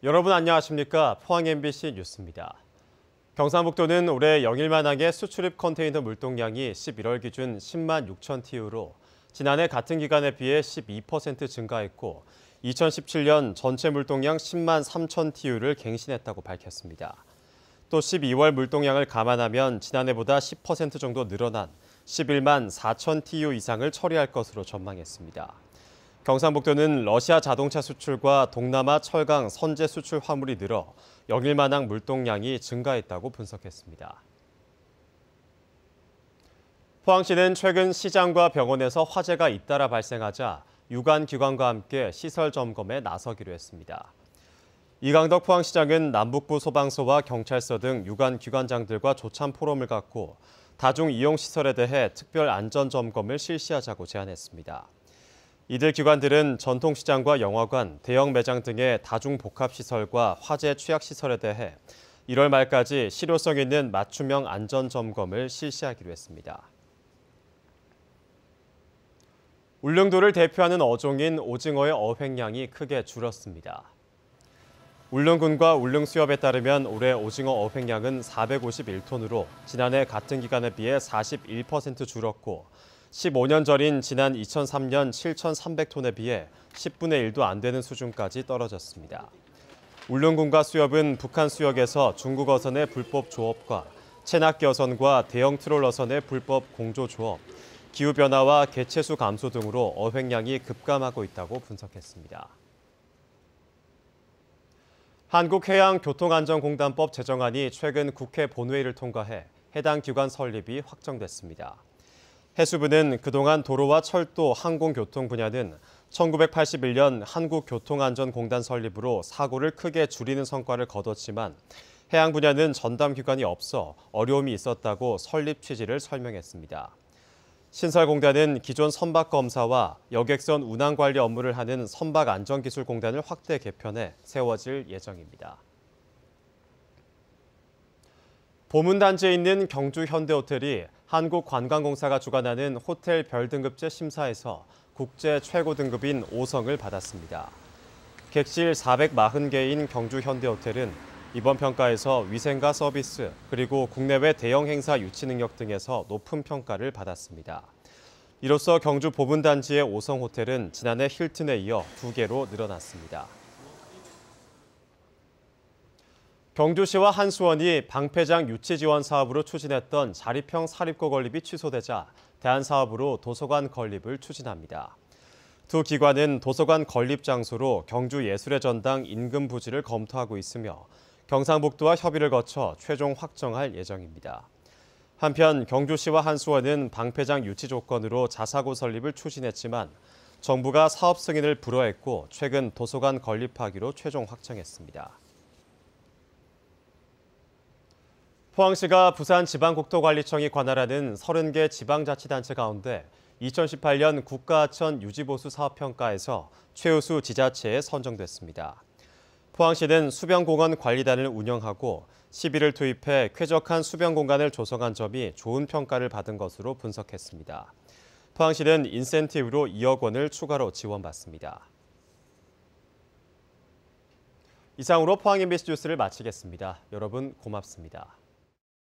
여러분 안녕하십니까? 포항 MBC 뉴스입니다. 경상북도는 올해 영일만항의 수출입 컨테이너 물동량이 11월 기준 10만 6천 TU로 지난해 같은 기간에 비해 12% 증가했고 2017년 전체 물동량 10만 3천 TU를 갱신했다고 밝혔습니다. 또 12월 물동량을 감안하면 지난해보다 10% 정도 늘어난 11만 4천 TU 이상을 처리할 것으로 전망했습니다. 경상북도는 러시아 자동차 수출과 동남아 철강 선제 수출 화물이 늘어 영일만항 물동량이 증가했다고 분석했습니다. 포항시는 최근 시장과 병원에서 화재가 잇따라 발생하자 유관기관과 함께 시설 점검에 나서기로 했습니다. 이강덕 포항시장은 남북부 소방서와 경찰서 등 유관기관장들과 조참 포럼을 갖고 다중 이용시설에 대해 특별 안전점검을 실시하자고 제안했습니다. 이들 기관들은 전통시장과 영화관, 대형 매장 등의 다중복합시설과 화재 취약시설에 대해 1월 말까지 실효성 있는 맞춤형 안전점검을 실시하기로 했습니다. 울릉도를 대표하는 어종인 오징어의 어획량이 크게 줄었습니다. 울릉군과 울릉수협에 따르면 올해 오징어 어획량은 451톤으로 지난해 같은 기간에 비해 41% 줄었고 15년 전인 지난 2003년 7,300톤에 비해 10분의 1도 안 되는 수준까지 떨어졌습니다. 울릉군과 수협은 북한 수역에서 중국 어선의 불법 조업과 체납기 어선과 대형 트롤 어선의 불법 공조 조업, 기후변화와 개체수 감소 등으로 어획량이 급감하고 있다고 분석했습니다. 한국해양교통안전공단법 제정안이 최근 국회 본회의를 통과해 해당 기관 설립이 확정됐습니다. 해수부는 그동안 도로와 철도, 항공교통 분야는 1981년 한국교통안전공단 설립으로 사고를 크게 줄이는 성과를 거뒀지만 해양 분야는 전담기관이 없어 어려움이 있었다고 설립 취지를 설명했습니다. 신설공단은 기존 선박검사와 여객선 운항관리 업무를 하는 선박안전기술공단을 확대 개편해 세워질 예정입니다. 보문단지에 있는 경주 현대호텔이 한국관광공사가 주관하는 호텔 별등급제 심사에서 국제 최고 등급인 5성을 받았습니다. 객실 440개인 경주 현대호텔은 이번 평가에서 위생과 서비스, 그리고 국내외 대형 행사 유치 능력 등에서 높은 평가를 받았습니다. 이로써 경주 보문단지의 5성 호텔은 지난해 힐튼에 이어 2개로 늘어났습니다. 경주시와 한수원이 방패장 유치 지원 사업으로 추진했던 자립형 사립고 건립이 취소되자 대안사업으로 도서관 건립을 추진합니다. 두 기관은 도서관 건립 장소로 경주 예술의 전당 인근 부지를 검토하고 있으며 경상북도와 협의를 거쳐 최종 확정할 예정입니다. 한편 경주시와 한수원은 방패장 유치 조건으로 자사고 설립을 추진했지만 정부가 사업 승인을 불허했고 최근 도서관 건립하기로 최종 확정했습니다. 포항시가 부산지방국토관리청이 관할하는 30개 지방자치단체 가운데 2018년 국가하천 유지보수 사업평가에서 최우수 지자체에 선정됐습니다. 포항시는 수변공원 관리단을 운영하고 시비를 투입해 쾌적한 수변공간을 조성한 점이 좋은 평가를 받은 것으로 분석했습니다. 포항시는 인센티브로 2억 원을 추가로 지원받습니다. 이상으로 포항 MBC 뉴스를 마치겠습니다. 여러분 고맙습니다.